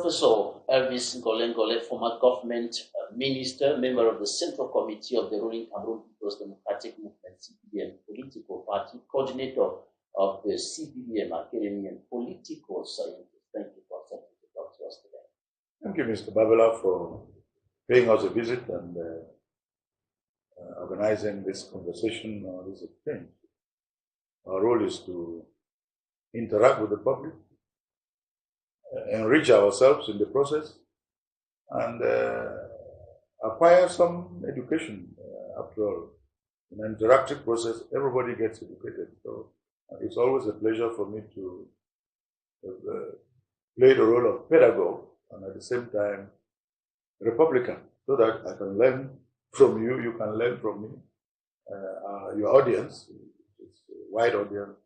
Professor Elvis NGOLE, former government minister, member of the Central Committee of the ruling Cameroon People's Democratic Movement, CPDM, political party, coordinator of the CPDM Academy and political scientist. Thank you for accepting to talk to us today. Thank you, Mr. Babala, for paying us a visit and organizing this conversation or this exchange. Our role is to interact with the public, enrich ourselves in the process, and acquire some education. After all, in an interactive process, everybody gets educated. So it's always a pleasure for me to play the role of pedagogue and at the same time Republican, so that I can learn from you, you can learn from me. Your audience, it's a wide audience,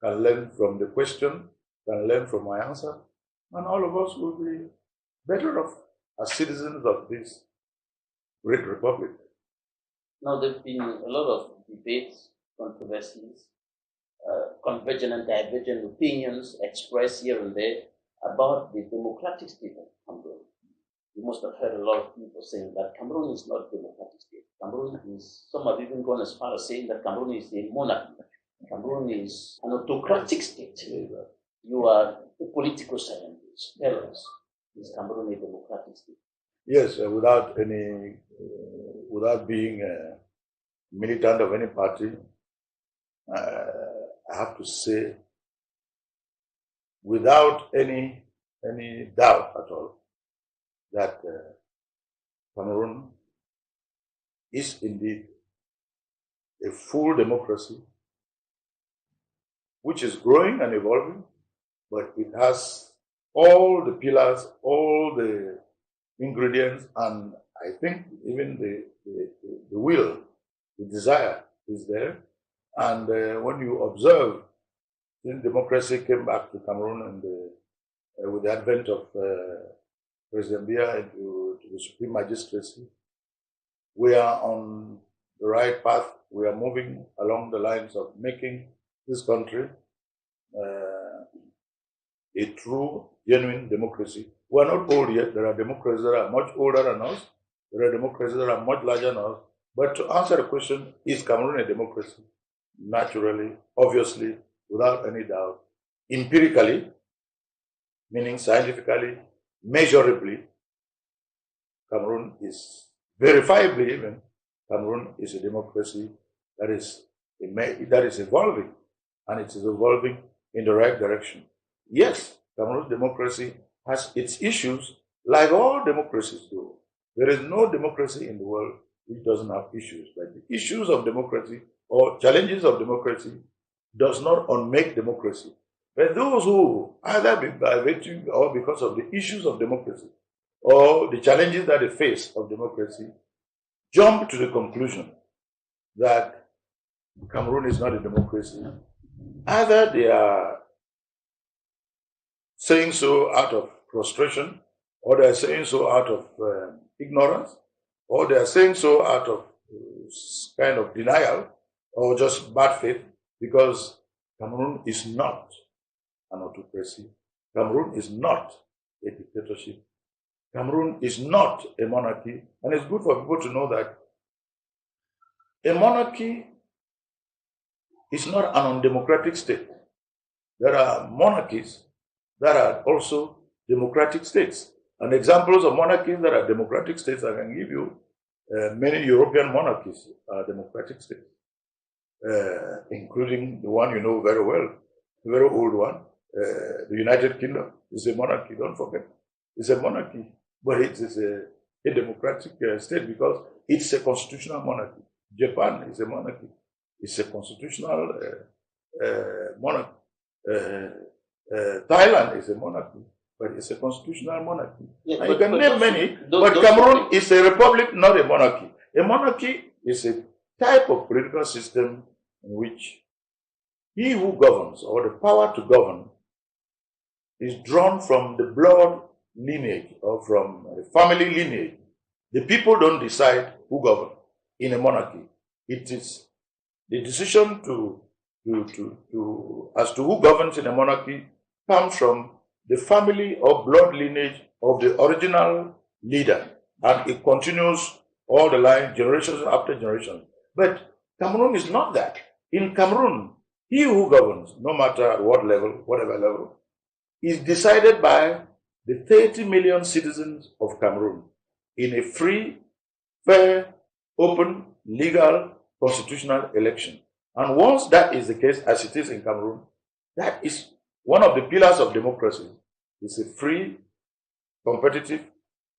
can learn from the question, can learn from my answer, and all of us will be better off as citizens of this great republic. Now, there have been a lot of debates, controversies, convergent and divergent opinions expressed here and there about the democratic state of Cameroon. You must have heard a lot of people saying that Cameroon is not a democratic state. Cameroon is, some have even gone as far as saying that Cameroon is a monarchy. Cameroon is an autocratic state. You are a political scientist. Tell us, is Cameroon a democratic state? Yes, without being a militant of any party, I have to say, without any doubt at all, that Cameroon is indeed a full democracy, which is growing and evolving, but it has all the pillars, all the ingredients, and I think even the will, the desire is there. And when you observe, since democracy came back to Cameroon and with the advent of President Biya to the Supreme Magistracy, we are on the right path. We are moving along the lines of making this country a true, genuine democracy. We are not old yet. There are democracies that are much older than us. There are democracies that are much larger than us. But to answer the question, is Cameroon a democracy? Naturally, obviously, without any doubt, empirically, meaning scientifically, measurably, Cameroon is, verifiably even, Cameroon is a democracy that is evolving, and it is evolving in the right direction. Yes, Cameroon's democracy has its issues, like all democracies do. There is no democracy in the world which doesn't have issues. But the issues of democracy or challenges of democracy does not unmake democracy. But those who, either by virtue or because of the issues of democracy or the challenges that they face of democracy, jump to the conclusion that Cameroon is not a democracy, either they are saying so out of frustration, or they are saying so out of ignorance, or they are saying so out of kind of denial, or just bad faith, because Cameroon is not an autocracy. Cameroon is not a dictatorship. Cameroon is not a monarchy. And it's good for people to know that a monarchy is not an undemocratic state. There are monarchies that are also democratic states. And examples of monarchies that are democratic states, I can give you many European monarchies are democratic states, including the one you know very well, the very old one. The United Kingdom is a monarchy, don't forget. It's a monarchy, but it is a democratic state because it's a constitutional monarchy. Japan is a monarchy. It's a constitutional monarchy. Thailand is a monarchy, but it's a constitutional monarchy. Yeah, you can name many, but Cameroon is a republic, not a monarchy. A monarchy is a type of political system in which he who governs, or the power to govern, is drawn from the blood lineage or from the family lineage. The people don't decide who governs in a monarchy. It is the decision as to who governs in a monarchy comes from the family or blood lineage of the original leader, and it continues all the line, generations after generation. But Cameroon is not that. In Cameroon, he who governs, no matter at what level, whatever level, is decided by the 30 million citizens of Cameroon in a free, fair, open, legal, constitutional election. And once that is the case, as it is in Cameroon, that is one of the pillars of democracy. It's a free, competitive,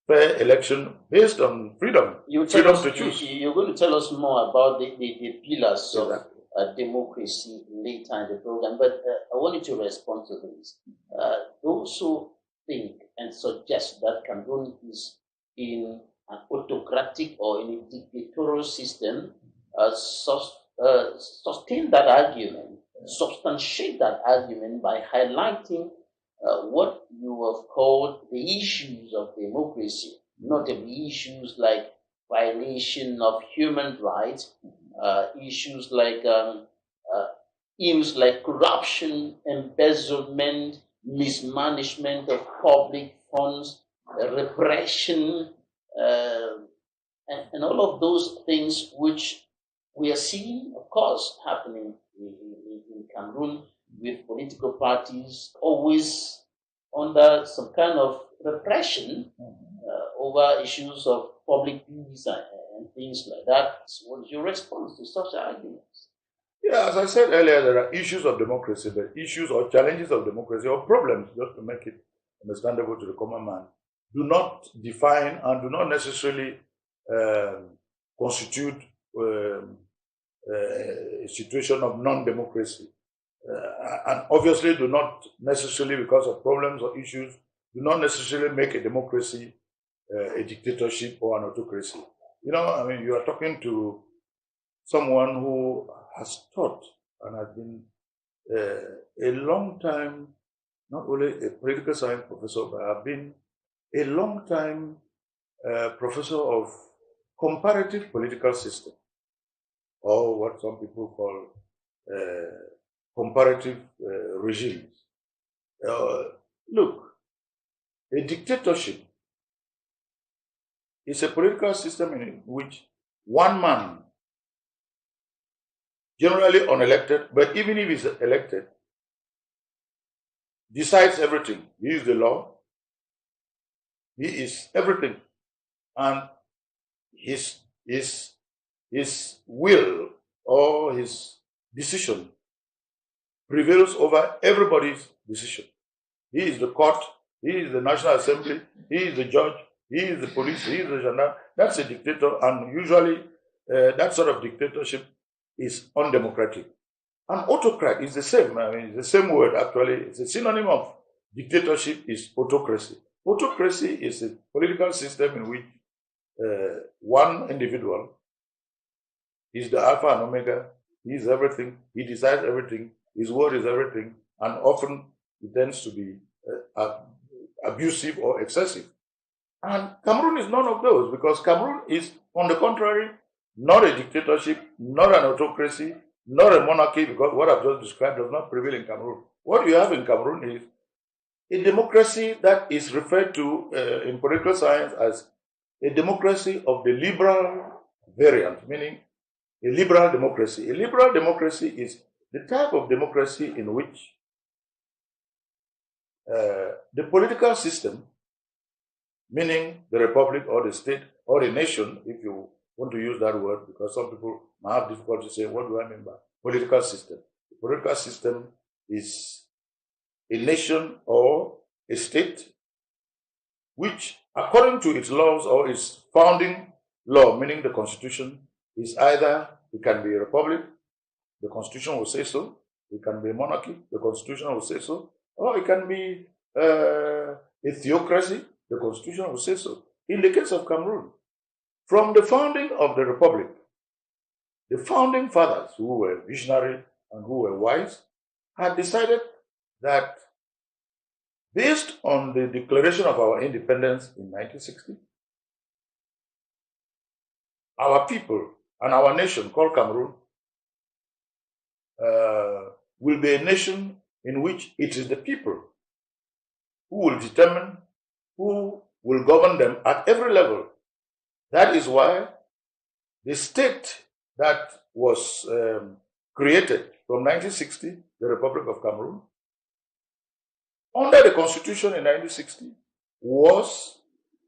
fair election based on freedom. Freedom to choose. You're going to tell us more about the pillars of democracy later in the program, but I wanted to respond to this. Those who think and suggest that Cameroon is in an autocratic or in a dictatorial system sustain that argument, substantiate that argument by highlighting what you have called the issues of democracy, notably issues like violation of human rights, issues like corruption, embezzlement, mismanagement of public funds, repression, and all of those things which we are seeing, of course, happening in Cameroon, with political parties always under some kind of repression over issues of public peace and things like that. So what is your response to such arguments? Yeah, as I said earlier, there are issues of democracy, but issues or challenges of democracy or problems, just to make it understandable to the common man, do not define and do not necessarily constitute a situation of non-democracy. And obviously do not necessarily, because of problems or issues, do not necessarily make a democracy a dictatorship or an autocracy. You know, I mean, you are talking to someone who has taught and has been a long time, not only a political science professor, but have been a long time professor of comparative political system, or what some people call comparative regimes. Look, a dictatorship is a political system in which one man, generally unelected, but even if he's elected, decides everything. He is the law. He is everything. And his will or his decision prevails over everybody's decision. He is the court, he is the National Assembly, he is the judge, he is the police, he is the gendarme. That's a dictator, and usually that sort of dictatorship is undemocratic. An autocrat is the same. I mean, it's the same word actually. It's a synonym of dictatorship is autocracy. Autocracy is a political system in which one individual is the alpha and omega. He is everything. He decides everything. His word is everything, and often it tends to be abusive or excessive. And Cameroon is none of those, because Cameroon is, on the contrary, not a dictatorship, not an autocracy, not a monarchy, because what I've just described does not prevail in Cameroon. What you have in Cameroon is a democracy that is referred to in political science as a democracy of the liberal variant, meaning a liberal democracy. A liberal democracy is the type of democracy in which the political system, meaning the republic or the state or the nation, if you want to use that word, because some people might have difficulty saying, what do I mean by political system? The political system is a nation or a state which, according to its laws or its founding law, meaning the constitution, is either, it can be a republic, the constitution will say so, it can be a monarchy, the constitution will say so, or it can be a theocracy, the constitution will say so. In the case of Cameroon, from the founding of the republic, the founding fathers, who were visionary and who were wise, had decided that, based on the declaration of our independence in 1960, our people and our nation, called Cameroon, will be a nation in which it is the people who will determine who will govern them at every level. That is why the state that was created from 1960, the Republic of Cameroon, under the constitution in 1960, was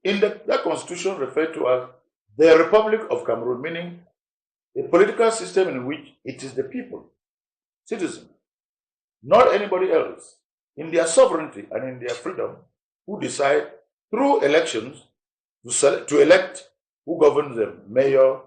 that constitution referred to as the Republic of Cameroon, meaning a political system in which it is the people, citizens, not anybody else, in their sovereignty and in their freedom, who decide through elections to elect who governs them, mayor,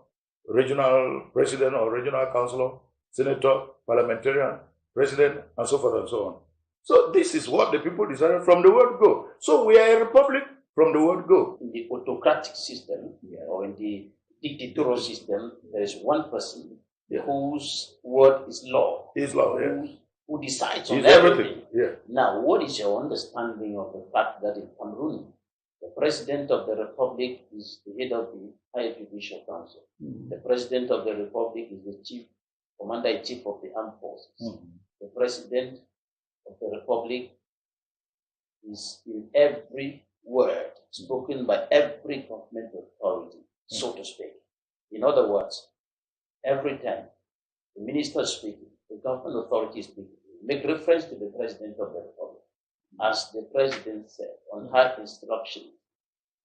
regional president or regional councillor, senator, parliamentarian, president, and so forth and so on. So this is what the people decided from the word go. So we are a republic from the word go. In the autocratic system, or in the dictatorial system, there is one person whose word is law. Is law, who decides on everything. Yeah. Now, what is your understanding of the fact that in Cameroon, the president of the republic is the head of the High Judicial Council? The president of the republic is the commander-in-chief of the armed forces. The president of the republic is in every word spoken by every government authority, so to speak. In other words, every time the minister is speaking, the government authority is speaking, make reference to the president of the republic. As the president said, on her instruction,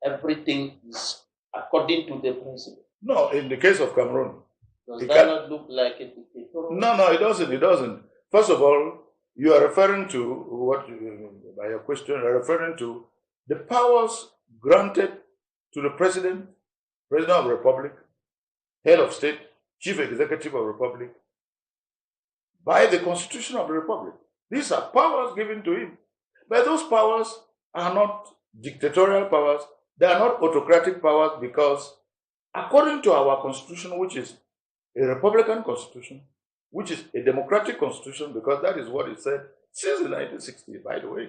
everything is according to the president. No, in the case of Cameroon. Does that not look like a dictatorial? No, it doesn't. It doesn't. First of all, you are referring to what, by your question, you are referring to the powers granted to the president of the republic, head of state, chief executive of the republic, by the constitution of the republic. These are powers given to him. But those powers are not dictatorial powers. They are not autocratic powers because according to our constitution, which is a republican constitution, which is a democratic constitution, because that is what it said since the 1960s, by the way.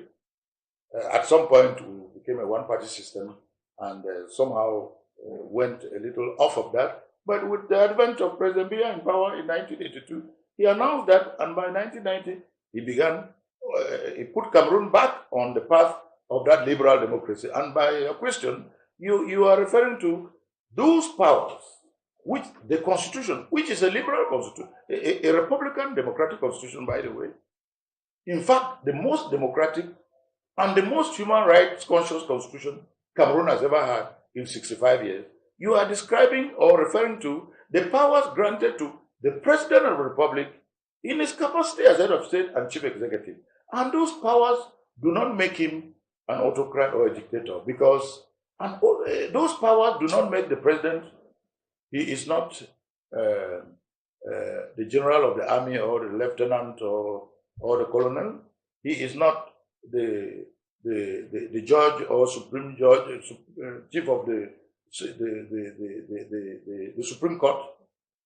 At some point, we became a one-party system and somehow went a little off of that. But with the advent of President Biya in power in 1982, he announced that, and by 1990, he put Cameroon back on the path of that liberal democracy. And by your question, you are referring to those powers, which the constitution, which is a liberal constitution, a republican democratic constitution, by the way. In fact, the most democratic and the most human rights conscious constitution Cameroon has ever had in 65 years. You are describing or referring to the powers granted to the president of the republic in his capacity as head of state and chief executive. And those powers do not make him an autocrat or a dictator, because those powers do not make the president, he is not the general of the army or the lieutenant or the colonel. He is not the judge or supreme judge, chief of the Supreme Court.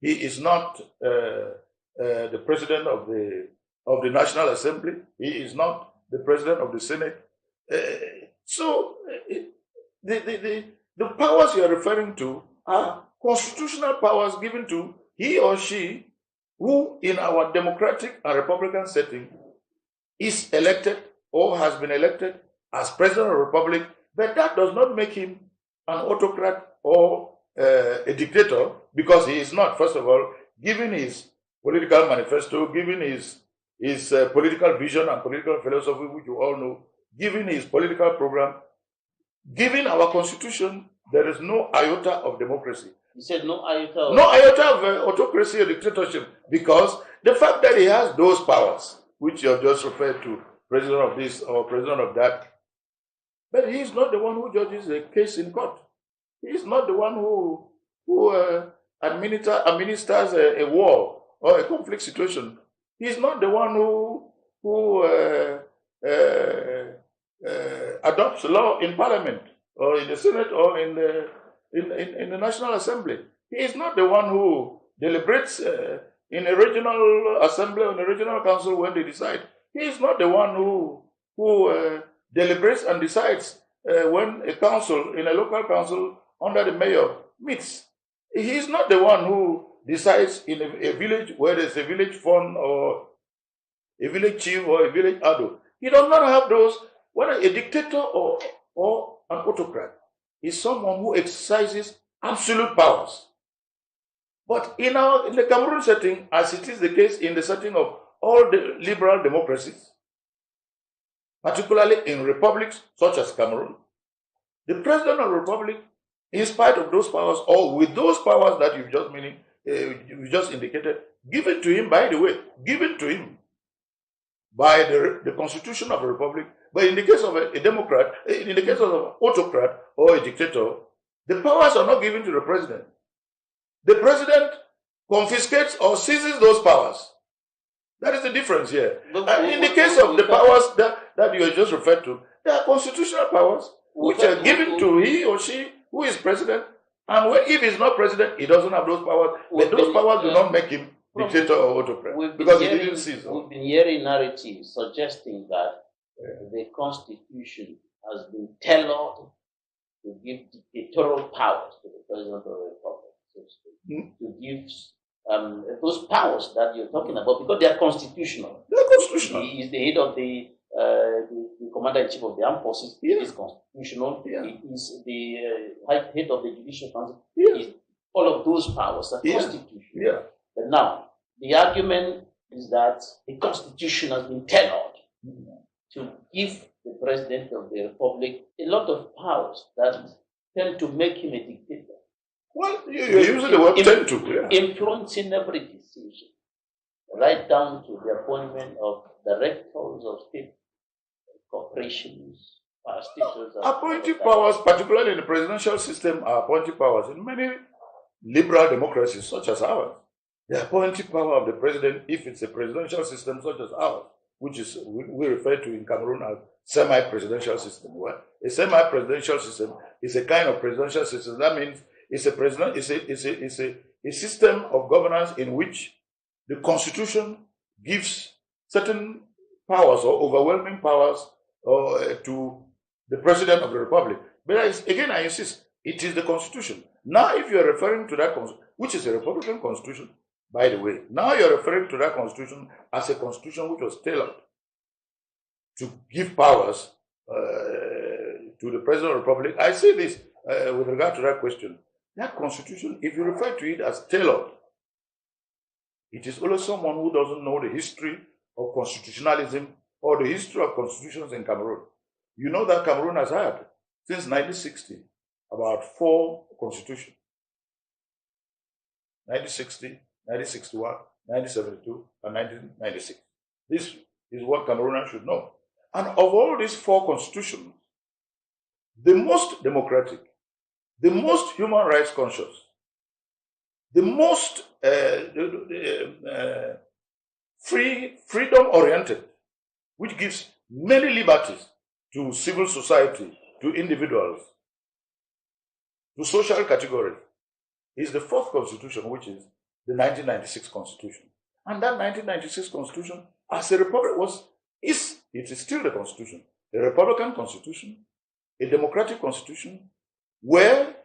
He is not the president of the National Assembly. He is not the president of the Senate. So the powers you are referring to are constitutional powers given to he or she who, in our democratic and republican setting, is elected or has been elected as president of the republic, but that does not make him an autocrat or a dictator, because he is not, first of all, given his political manifesto, given his political vision and political philosophy, which you all know, given his political program, given our constitution, there is no iota of democracy. You said no iota of... No iota of autocracy or dictatorship, because the fact that he has those powers, which you have just referred to, president of this or president of that, but he is not the one who judges a case in court. He is not the one who administers a war or a conflict situation. He is not the one who adopts law in parliament or in the Senate or in the National Assembly. He is not the one who deliberates in a regional assembly or in a regional council when they decide. He is not the one who deliberates and decides when a council, in a local council under the mayor, meets. He is not the one who decides in a village where there's a village fund or a village chief or a village ado. He does not have those Whether a dictator or an autocrat is someone who exercises absolute powers. But in the Cameroon setting, as it is the case in the setting of all the liberal democracies, particularly in republics such as Cameroon, the president of the republic, in spite of those powers, or with those powers that you just indicated, given to him, by the way, given to him by the constitution of the republic. But in the case of a democrat, in the case of an autocrat or a dictator, the powers are not given to the president. The president confiscates or seizes those powers. That is the difference here. In the case of the powers that you just referred to, they are constitutional powers which are given to he or she who is president. And if he's not president, he doesn't have those powers. But those powers do not make him dictator or autocrat because he didn't seize them. We've been hearing narratives suggesting that the Constitution has been tailored to give dictatorial powers to the President of the Republic, so to speak, to give those powers that you're talking about, because they are constitutional. They are constitutional. He is the head of the Commander-in-Chief of the Armed Forces. He is constitutional. He is the head of the Judicial Council. All of those powers are constitutional. But now, the argument is that the Constitution has been tailored to give the President of the Republic a lot of powers that tend to make him a dictator. Well, you're using the word tend to. Influencing every decision, right down to the appointment of directors of state corporations, parastatals. Appointing powers, particularly in the presidential system, are appointing powers in many liberal democracies such as ours. The appointing power of the president, if it's a presidential system such as ours, which is we refer to in Cameroon as semi-presidential system. Well, a semi-presidential system is a kind of presidential system. That means it's a system of governance in which the Constitution gives certain powers or overwhelming powers to the President of the Republic. But again, I insist, it is the Constitution. Now, if you are referring to that, which is a Republican Constitution, by the way, now you are referring to that Constitution as a Constitution which was tailored to give powers to the President of the Republic. I say this with regard to that question. That Constitution, if you refer to it as tailored, it is only someone who doesn't know the history of constitutionalism or the history of constitutions in Cameroon. You know that Cameroon has had, since 1960, about 4 constitutions. 1960, 1961, 1972, and 1996. This is what Cameroonians should know. And of all these 4 constitutions, the most democratic, the most human rights conscious, the most freedom-oriented, which gives many liberties to civil society, to individuals, to social categories, is the 4th constitution, which is the 1996 Constitution. And that 1996 Constitution, as a republic, it is still the Constitution, a Republican Constitution, a democratic Constitution, where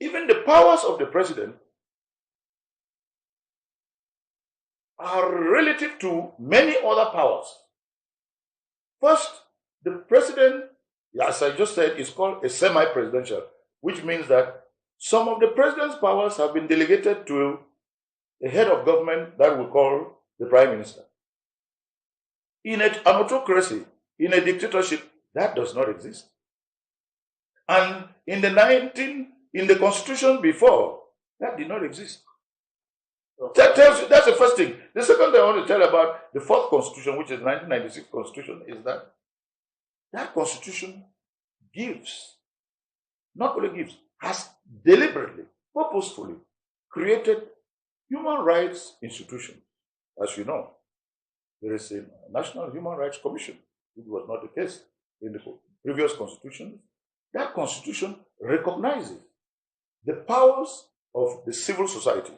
even the powers of the president are relative to many other powers. First, the president, as I just said, is called a semi-presidential, which means that some of the president's powers have been delegated to a head of government that we call the prime minister. In an autocracy, in a dictatorship, that does not exist. And in the constitution before, that did not exist. That tells you, that's the first thing. The second thing I want to tell about the 4th constitution, which is the 1996 constitution, is that that constitution gives, not only gives, has deliberately, purposefully created human rights institutions. As you know, there is a National Human Rights Commission, which was not the case in the previous constitution. That constitution recognizes the powers of the civil society.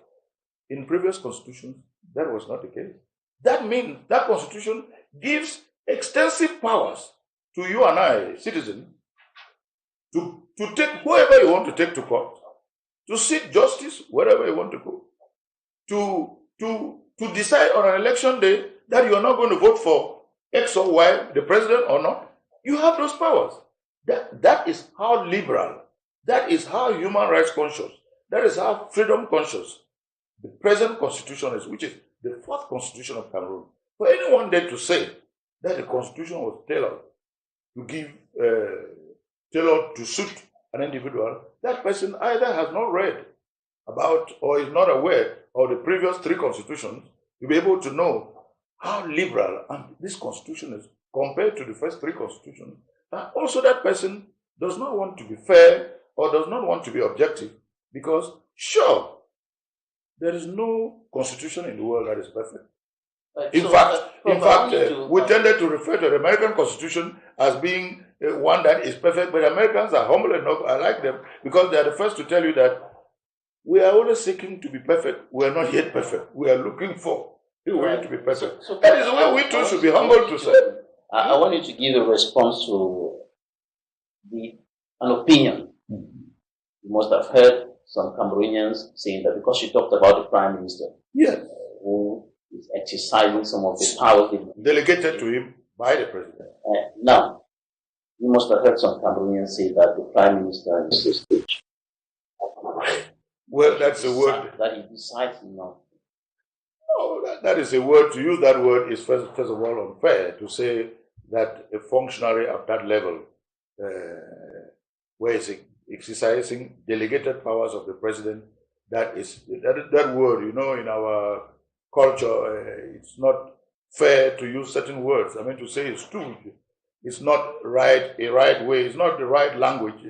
In previous constitutions, that was not the case. That means that constitution gives extensive powers to you and I, citizens, to take whoever you want to take to court, to seek justice wherever you want to go, to decide on an election day that you are not going to vote for X or Y, the president or not, you have those powers. That is how liberal, that is how human rights conscious, that is how freedom conscious the present constitution is, which is the fourth constitution of Cameroon. For anyone there to say that the constitution was tailored to suit an individual, that person either has not read about or is not aware of the previous three constitutions to be able to know how liberal and this constitution is compared to the first three constitutions. And also that person does not want to be fair or does not want to be objective because, sure, there is no constitution in the world that is perfect. In fact, we tended to refer to the American Constitution as being one that is perfect, but Americans are humble enough, I like them, because they are the first to tell you that we are always seeking to be perfect. We are not yet perfect. We are looking for a way to be perfect. So that is the way we too should be humble to say. I want you to give a response to an opinion. You must have heard some Cameroonians saying that because you talked about the Prime Minister, yes, who is exercising some of the powers delegated to him by the president. Now, you must have heard some Cameroonians say that the Prime Minister is a stage. Well, that's a word that he decides not. No, that is a word. To use that word is first of all unfair to say that a functionary at that level, where is exercising delegated powers of the president, that word, you know, in our culture, it's not fair to use certain words. I mean, to say it's stooge, it's not a right way, it's not the right language.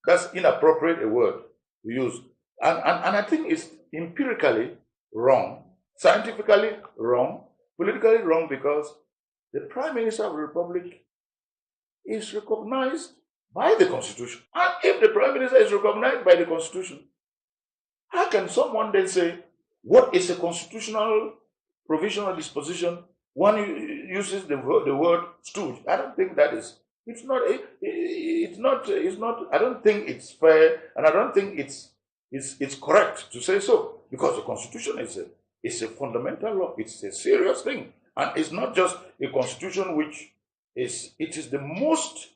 That's inappropriate a word to use. And I think it's empirically wrong, scientifically wrong, politically wrong, because the Prime Minister of the Republic is recognized by the Constitution. And if the Prime Minister is recognized by the Constitution, how can someone then say, what is a constitutional provisional disposition? One uses the word stooge. I don't think that is. It's not. I don't think it's fair, and I don't think it's correct to say so, because the Constitution is a fundamental law. It's a serious thing, and it's not just a constitution which is. It is the most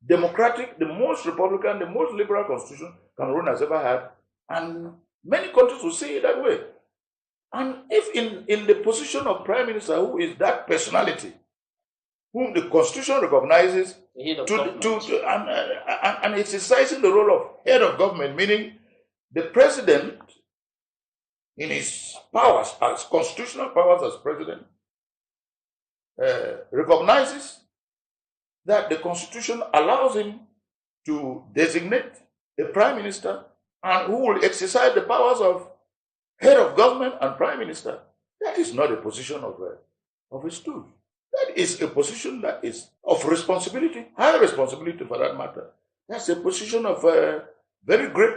democratic, the most republican, the most liberal constitution Cameroon has ever had, and many countries will see it that way. And if in the position of Prime Minister, who is that personality, whom the Constitution recognizes, and it's exercising the role of head of government, meaning the president, in his powers, as constitutional powers as president, recognizes that the Constitution allows him to designate a Prime Minister and who will exercise the powers of head of government and Prime Minister. That is not a position of a stooge. That is a position that is of responsibility, high responsibility for that matter. That's a position of very great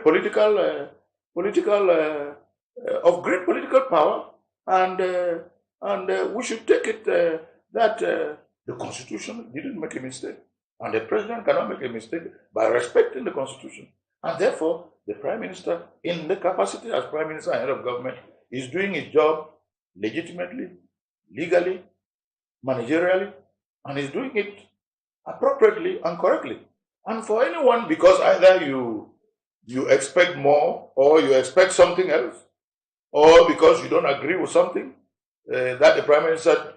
of great political power, and we should take it that the Constitution didn't make a mistake, and the president cannot make a mistake by respecting the Constitution, and therefore the Prime Minister, in the capacity as Prime Minister and head of government, is doing his job legitimately, legally, managerially, and is doing it appropriately and correctly. And for anyone, because either you expect more, or you expect something else, or because you don't agree with something that the Prime Minister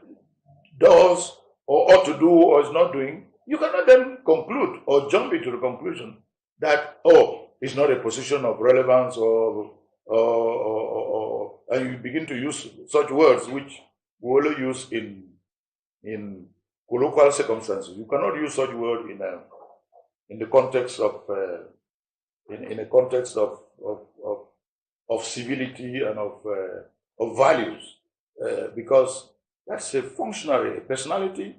does or ought to do or is not doing, you cannot then conclude or jump into the conclusion that, it's not a position of relevance, and you begin to use such words which we only use in colloquial circumstances. You cannot use such word in the context of in a context of civility and of values, because that's a functionary, a personality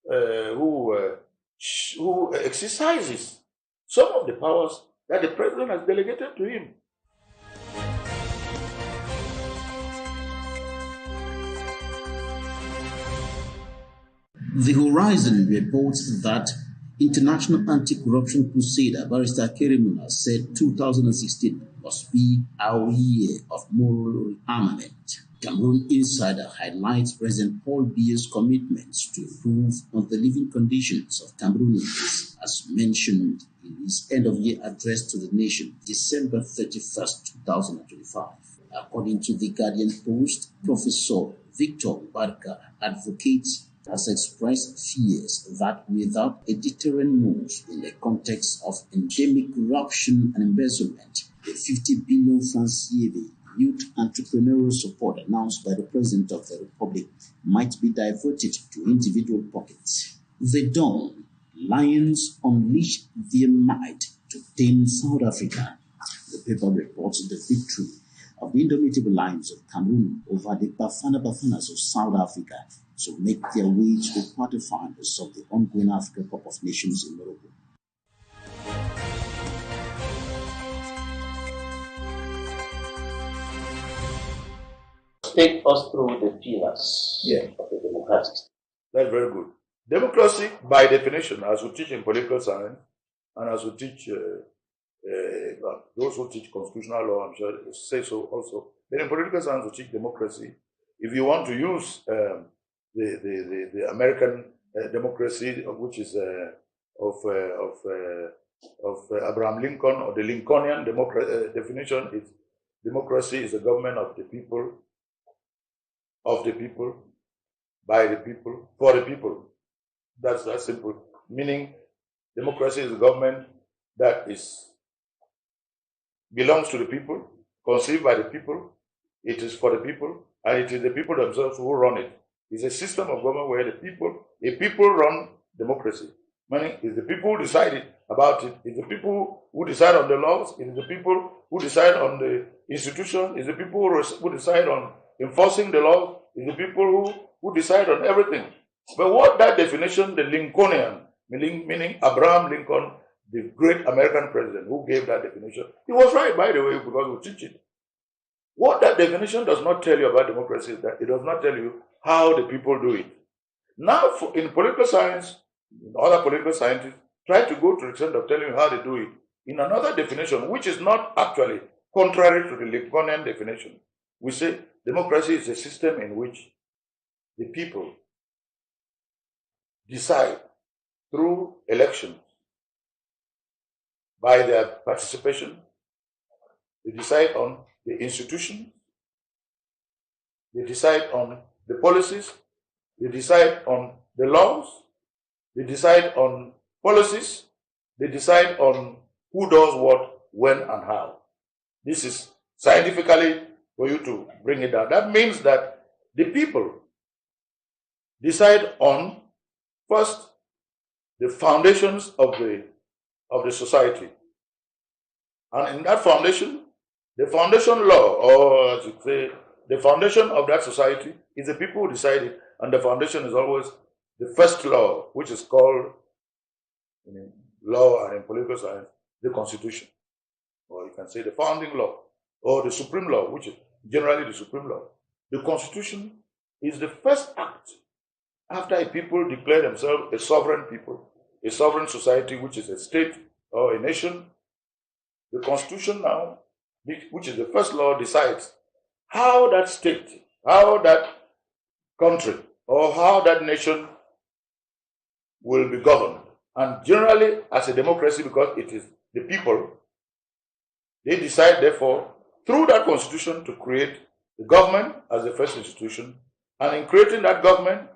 who exercises some of the powers that the president has delegated to him. The Horizon reports that international anti-corruption crusader Barrister Kerimuna said 2016 must be our year of moral rearmament. Cameroon Insider highlights President Paul Biya's commitments to improve on the living conditions of Cameroonians, as mentioned in his end-of-year address to the nation, December 31st, 2025. According to the Guardian Post, Professor Victor Barca, advocate, has expressed fears that without a deterrent move in the context of endemic corruption and embezzlement, the 50 billion francs CFA youth entrepreneurial support announced by the President of the Republic might be diverted to individual pockets. The dawn, lions unleash their might to tame South Africa. The paper reports the victory of the indomitable lions of Cameroon over the Bafanas of South Africa to make their way to the quarterfinals of the ongoing Africa Cup of Nations in Morocco. Take us through the pillars of the democratic state. That's very good. Democracy, by definition, as we teach in political science, and as we teach those who teach constitutional law, I'm sure say so also. But in political science, we teach democracy. If you want to use the American democracy, which is of Abraham Lincoln, or the Lincolnian definition, is democracy is a government of the people, by the people, for the people. That's that simple. Meaning, democracy is a government that belongs to the people, conceived by the people, it is for the people, and it is the people themselves who run it. It's a system of government where a people run democracy. Meaning, it's the people who decide about it. It's the people who decide on the laws. It is the people who decide on the institution. It's the people who decide on enforcing the law. It's the people who decide on everything. But what that definition, the Lincolnian, meaning Abraham Lincoln, the great American president who gave that definition, he was right, by the way, because we teach it. What that definition does not tell you about democracy is that it does not tell you how the people do it. Now, in political science, other political scientists try to go to the extent of telling you how they do it in another definition, which is not actually contrary to the Lincolnian definition. We say democracy is a system in which the people decide through elections, by their participation, they decide on the institutions, they decide on the policies, they decide on the laws, they decide on policies, they decide on who does what, when, and how. This is scientifically for you to bring it down. That means that the people decide on, first, the foundations of the society. And in that foundation, the foundation law, or as you say, the foundation of that society is the people who decide it, and the foundation is always the first law, which is called, in law and in political science, the Constitution. Or you can say the founding law, or the supreme law, which is generally the supreme law. The Constitution is the first act after a people declare themselves a sovereign people, a sovereign society, which is a state or a nation. The Constitution now, which is the first law, decides how that state, how that country, or how that nation will be governed. And generally, as a democracy, because it is the people, they decide, therefore, through that Constitution to create the government as the first institution. And in creating that government,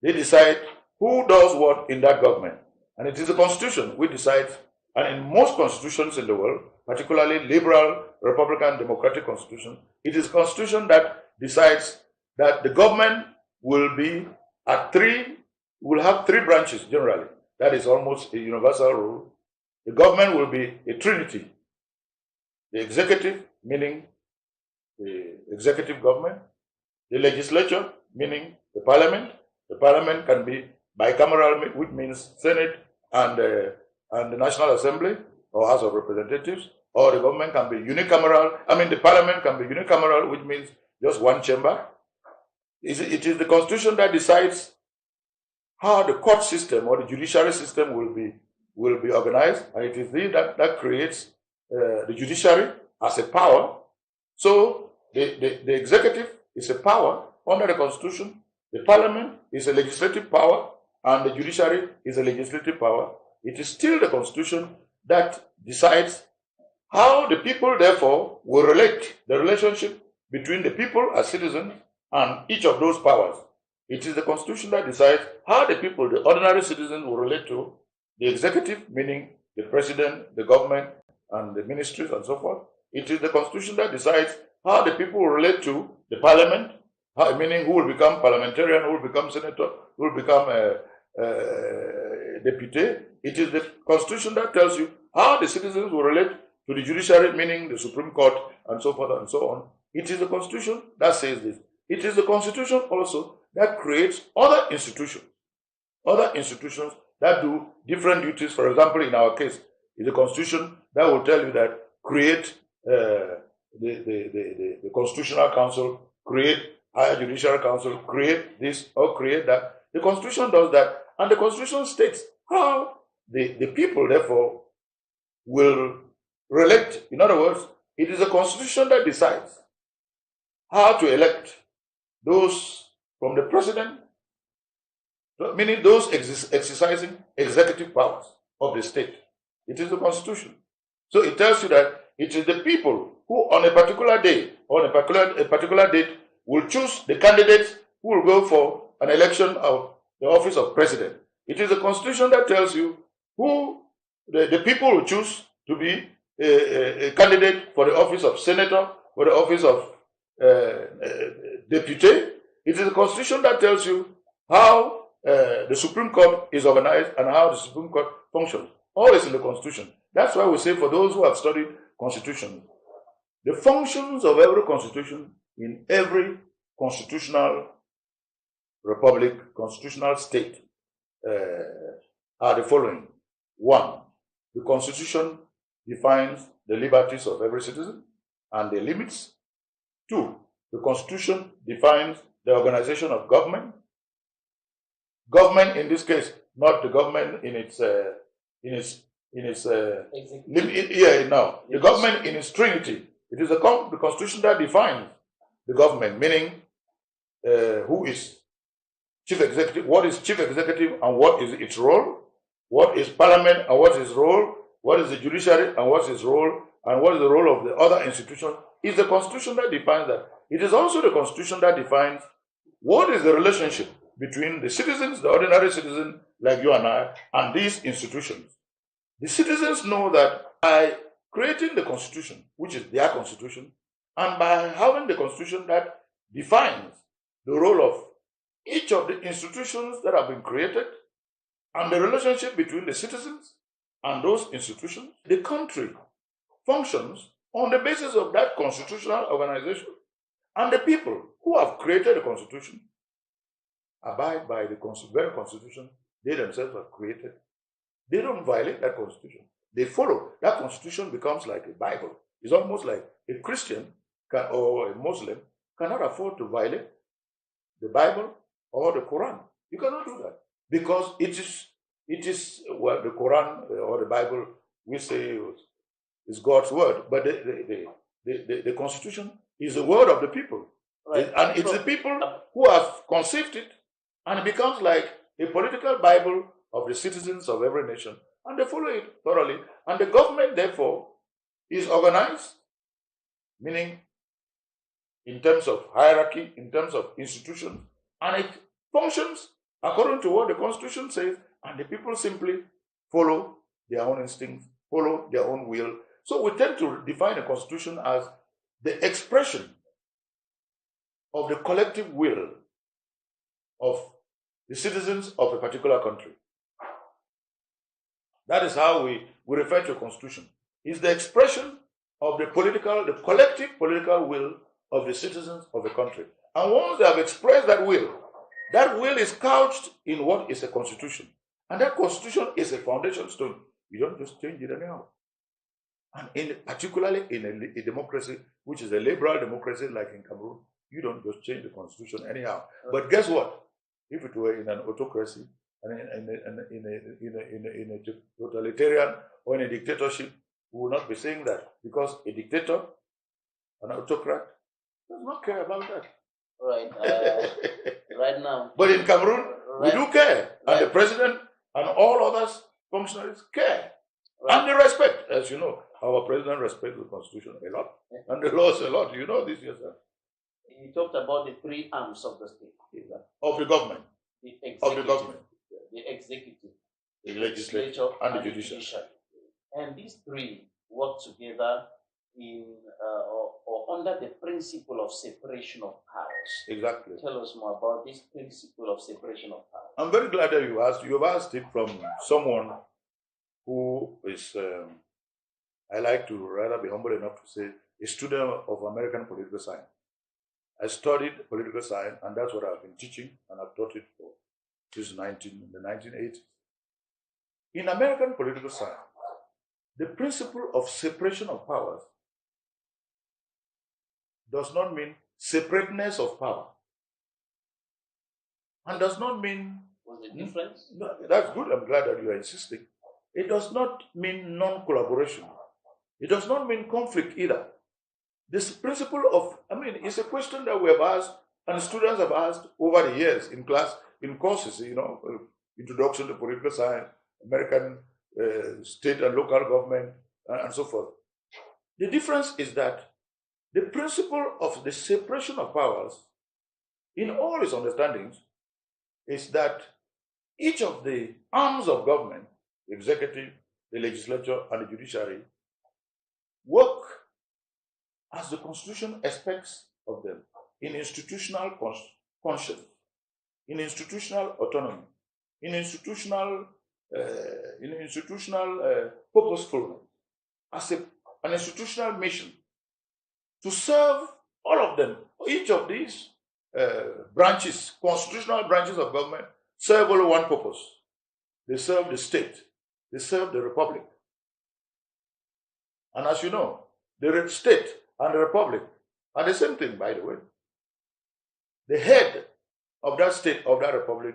they decide who does what in that government. And it is the Constitution which decides. And in most constitutions in the world, particularly liberal, republican, democratic constitutions, it is Constitution that decides that the government will be will have three branches generally. That is almost a universal rule. The government will be a trinity. The executive, meaning the executive government. The legislature, meaning the parliament. The parliament can be bicameral, which means Senate and the National Assembly or House of Representatives, or the government can be unicameral. The parliament can be unicameral, which means just one chamber. It is the Constitution that decides how the court system or the judiciary system will be organized, and it is that creates the judiciary as a power. So the executive is a power under the Constitution, the Parliament is a legislative power, and the judiciary is a legislative power. It is still the Constitution that decides how the people, therefore, will relate, the relationship between the people as citizens and each of those powers. It is the Constitution that decides how the people, the ordinary citizens, will relate to the executive, meaning the president, the government, and the ministries, and so forth. It is the Constitution that decides how the people will relate to the Parliament, meaning who will become parliamentarian, who will become senator, who will become deputy. It is the Constitution that tells you how the citizens will relate to the judiciary, meaning the Supreme Court, and so forth and so on. It is the Constitution that says this. It is the Constitution also that creates other institutions that do different duties. For example, in our case, it's the Constitution that will tell you that create the Constitutional Council, create Higher Judicial Council, create this or create that. The Constitution does that, and the Constitution states how the people, therefore, will relate. In other words, it is the Constitution that decides how to elect those from the president, meaning those exercising executive powers of the state. It is the Constitution. So it tells you that it is the people who on a particular day, on a particular date, will choose the candidates who will go for an election of the office of president. It is the Constitution that tells you who the people will choose to be a candidate for the office of senator, for the office of deputy. It is the Constitution that tells you how the Supreme Court is organized and how the Supreme Court functions. All is in the Constitution. That's why we say, for those who have studied Constitution, the functions of every Constitution in every constitutional republic, constitutional state, are the following. 1, the Constitution defines the liberties of every citizen and their limits. 2, the Constitution defines the organization of government. Government, in this case, not the government in its the government in its trinity. It is the Constitution that defines the government, meaning who is chief executive, what is chief executive and what is its role, what is parliament and what is its role, what is the judiciary and what is its role, and what is the role of the other institutions. It's the Constitution that defines that. It is also the Constitution that defines what is the relationship between the citizens, the ordinary citizen like you and I, and these institutions. The citizens know that by creating the Constitution, which is their Constitution, and by having the Constitution that defines the role of each of the institutions that have been created and the relationship between the citizens and those institutions, the country functions on the basis of that constitutional organization, and the people who have created the Constitution abide by the very Constitution they themselves have created. They don't violate that Constitution. They follow. That Constitution becomes like a Bible. It's almost like a Christian or a Muslim cannot afford to violate the Bible or the Quran. You cannot do that because it is well, the Quran or the Bible, we say is God's word, but the Constitution is the word of the people. Right. And it's the people who have conceived it, and it becomes like a political Bible of the citizens of every nation, and they follow it thoroughly. And the government, therefore, is organized, meaning in terms of hierarchy, in terms of institutions, and it functions according to what the Constitution says, and the people simply follow their own instincts, follow their own will. So we tend to define the Constitution as the expression of the collective will of the citizens of a particular country. That is how we refer to a Constitution. It's the expression of the collective political will of the citizens of a country. And once they have expressed that will is couched in what is a Constitution. And that Constitution is a foundation stone. You don't just change it anyhow. And particularly in a democracy, which is a liberal democracy like in Cameroon, you don't just change the Constitution anyhow. But guess what? If it were in an autocracy, and in a totalitarian or in a dictatorship, we will not be saying that, because a dictator, an autocrat, does not care about that. Right. Right now. But in Cameroon, we do care. Right. And the president and all others functionaries care. Right. And they respect. As you know, our president respects the constitution a lot. And the laws a lot. You know this yourself. You talked about the three arms of the state. Of the government. The executive, of the government. The executive, the legislature, and the judiciary. And these three work together in or under the principle of separation of powers. Exactly. Tell us more about this principle of separation of powers. I'm very glad that you asked. You've asked it from someone who is, I like to rather be humble enough to say, a student of American political science. I studied political science, and that's what I've been teaching, and I've taught it for since the 1980s. In American political science, the principle of separation of powers does not mean separateness of power, and does not mean... What's the difference? No, that's good. I'm glad that you are insisting. It does not mean non-collaboration. It does not mean conflict either. This principle of, it's a question that we have asked and students have asked over the years in class, in courses, introduction to political science, American state and local government, and so forth. The difference is that the principle of the separation of powers, in all its understandings, is that each of the arms of government, the executive, the legislature, and the judiciary, work as the Constitution expects of them, in institutional conscience, in institutional autonomy, in institutional purposefulness, as an institutional mission, to serve all of them. Each of these branches, constitutional branches of government, serve only one purpose. They serve the state. They serve the republic. And as you know, the state and the republic are the same thing, by the way. The head of that state, of that republic,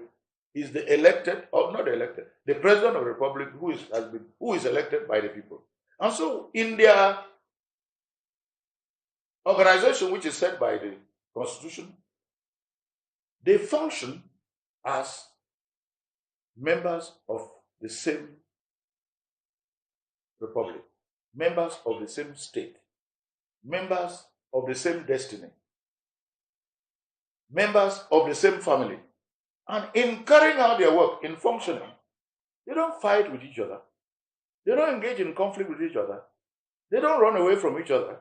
is the elected, or not elected, the president of the republic who is elected by the people. And so in their organization, which is set by the Constitution, they function as members of the same republic, members of the same state, members of the same destiny, members of the same family. And in carrying out their work, in functioning, they don't fight with each other. They don't engage in conflict with each other. They don't run away from each other.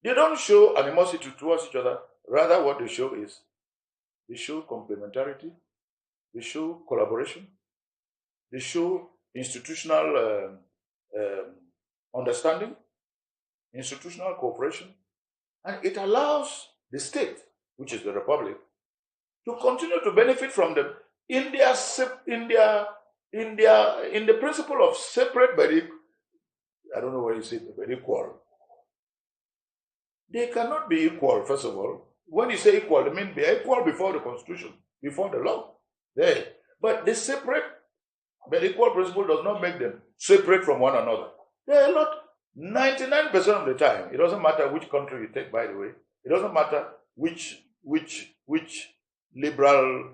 They don't show animosity towards each other. Rather, what they show is, they show complementarity, they show collaboration, they show institutional understanding, institutional cooperation, and it allows the state, which is the republic, to continue to benefit from them in the principle of separate but equal. I don't know what you say, but equal. They cannot be equal, first of all. When you say equal, they mean they are equal before the Constitution, before the law. There. But the separate but equal principle does not make them separate from one another. They are not. 99% of the time, it doesn't matter which country you take, by the way. It doesn't matter which liberal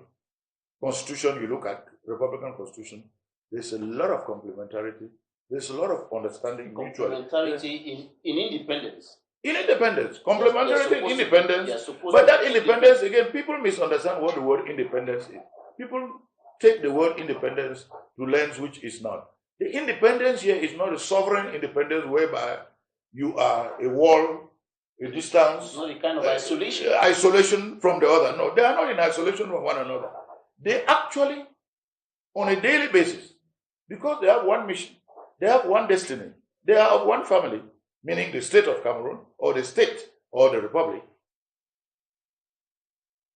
constitution you look at, Republican constitution. There's a lot of complementarity. There's a lot of understanding mutually. Complementarity in independence. In independence. Complementarity in independence. But that independence, again, people misunderstand what the word independence is. People take the word independence to lens which is not. The independence here is not a sovereign independence whereby you are a wall, a distance. It's not a kind of isolation. Isolation from the other. No, they are not in isolation from one another. They actually, on a daily basis, because they have one mission, they have one destiny, they are of one family, meaning the state of Cameroon, or the state, or the republic.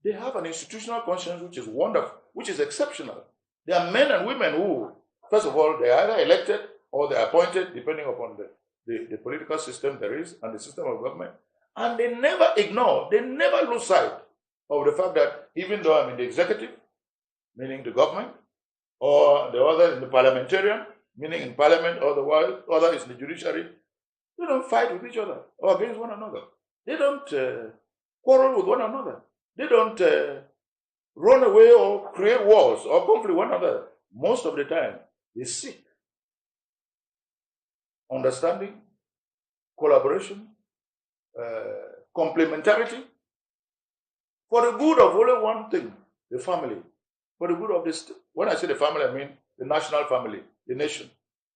They have an institutional conscience which is wonderful, which is exceptional. There are men and women who, first of all, they are either elected or they are appointed, depending upon the political system there is and the system of government. And they never ignore, they never lose sight of the fact that even though I'm in the executive, meaning the government, or the other in the parliamentarian, meaning in parliament, or the other is in the judiciary, they don't fight with each other or against one another. They don't quarrel with one another. They don't run away or create wars or conflict with one another. Most of the time, they seek understanding, collaboration, complementarity for the good of only one thing, the family. For the good of the state. When I say the family, I mean the national family, the nation,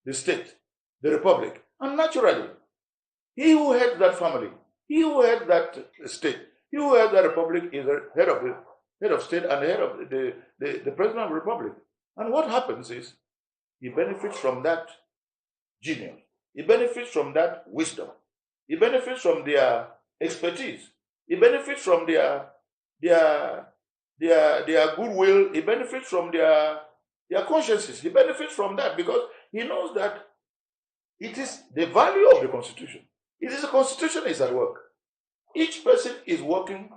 the state, the republic. And naturally, he who heads that family, he who heads that state, he who heads that republic is the head of state and the head of the president of the republic. And what happens is he benefits from that genius. He benefits from that wisdom. He benefits from their expertise. He benefits from their goodwill. He benefits from their consciences. He benefits from that because he knows that it is the value of the Constitution. It is the Constitution is at work. Each person is working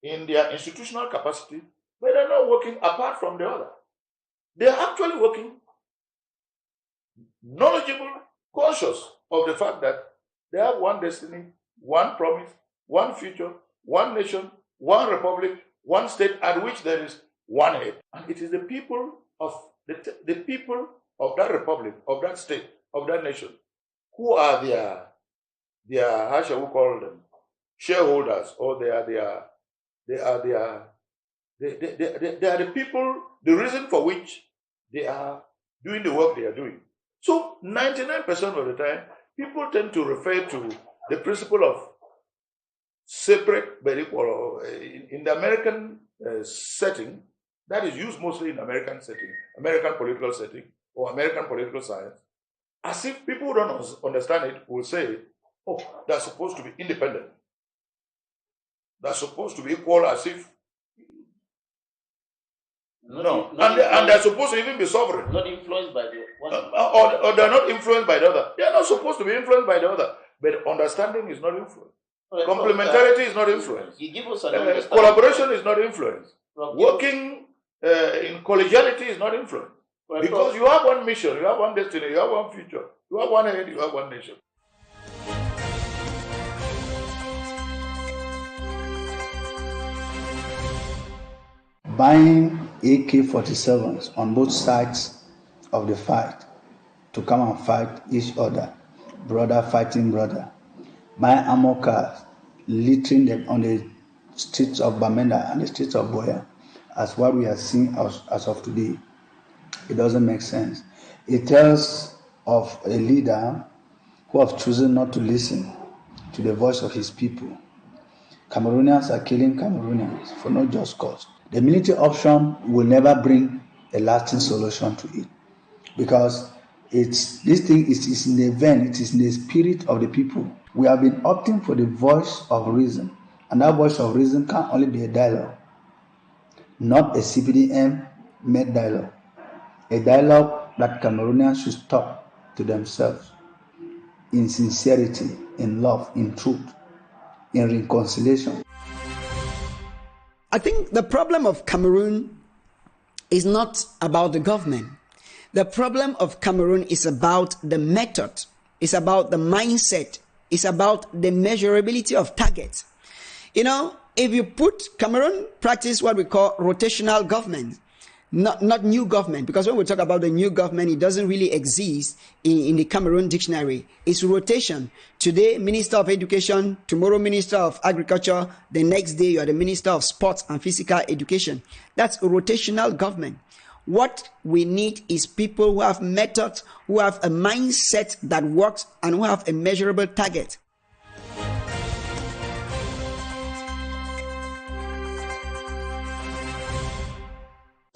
in their institutional capacity, but they're not working apart from the other. They're actually working knowledgeable, conscious of the fact that they have one destiny, one promise, one future, one nation, one republic, one state at which there is one head. And it is the people of the people of that republic, of that state, of that nation, who are their how shall we call them, shareholders, or they are the people, the reason for which they are doing the work they are doing. So 99% of the time, people tend to refer to the principle of separate but equal. In the American setting, that is used mostly in American setting, American political setting, or American political science, as if people who don't understand it will say, oh, they're supposed to be independent. They're supposed to be equal, as if and they're supposed to even be sovereign. Not influenced by the one. Or they're not influenced by the other. They're not supposed to be influenced by the other. But understanding is not influence. Complementarity is not influence. You give us an collaboration is not influence. Working in collegiality is not influence. Because you have one mission, you have one destiny, you have one future, you have one head, you have one nation. Buying AK-47s on both sides of the fight to come and fight each other, brother fighting brother. Buying armor cars, littering them on the streets of Bamenda and the streets of Boya, as what we are seeing as of today. It doesn't make sense. It tells of a leader who have chosen not to listen to the voice of his people. Cameroonians are killing Cameroonians for no just cause. The military option will never bring a lasting solution to it, because this thing is in the vein, it is in the spirit of the people. We have been opting for the voice of reason, and that voice of reason can only be a dialogue, not a CPDM-made dialogue. A dialogue that Cameroonians should talk to themselves in sincerity, in love, in truth, in reconciliation. I think the problem of Cameroon is not about the government. The problem of Cameroon is about the method, it's about the mindset, it's about the measurability of targets. You know, if you put Cameroon practice what we call rotational government, not new government, because when we talk about the new government, it doesn't really exist in the Cameroon dictionary. It's rotation. Today, Minister of Education, tomorrow, Minister of Agriculture, the next day, you are the Minister of Sports and Physical Education. That's rotational government. What we need is people who have methods, who have a mindset that works, and who have a measurable target.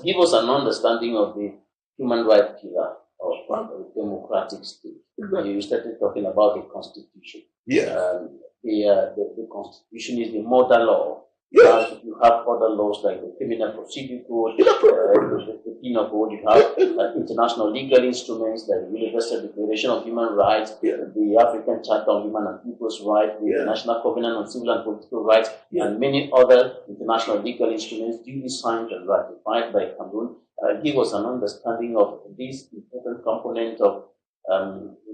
Give us an understanding of the human rights pillar of the democratic state. You started talking about the Constitution. Yeah. The Constitution is the mother law. Yes. You have other laws like the Criminal Procedure Code, the Penal Code. You have international legal instruments like the Universal Declaration of Human Rights, the African Charter on Human and People's Rights, the International Covenant on Civil and Political Rights, and many other international legal instruments duly signed and ratified by Cameroon. Give us an understanding of this important component of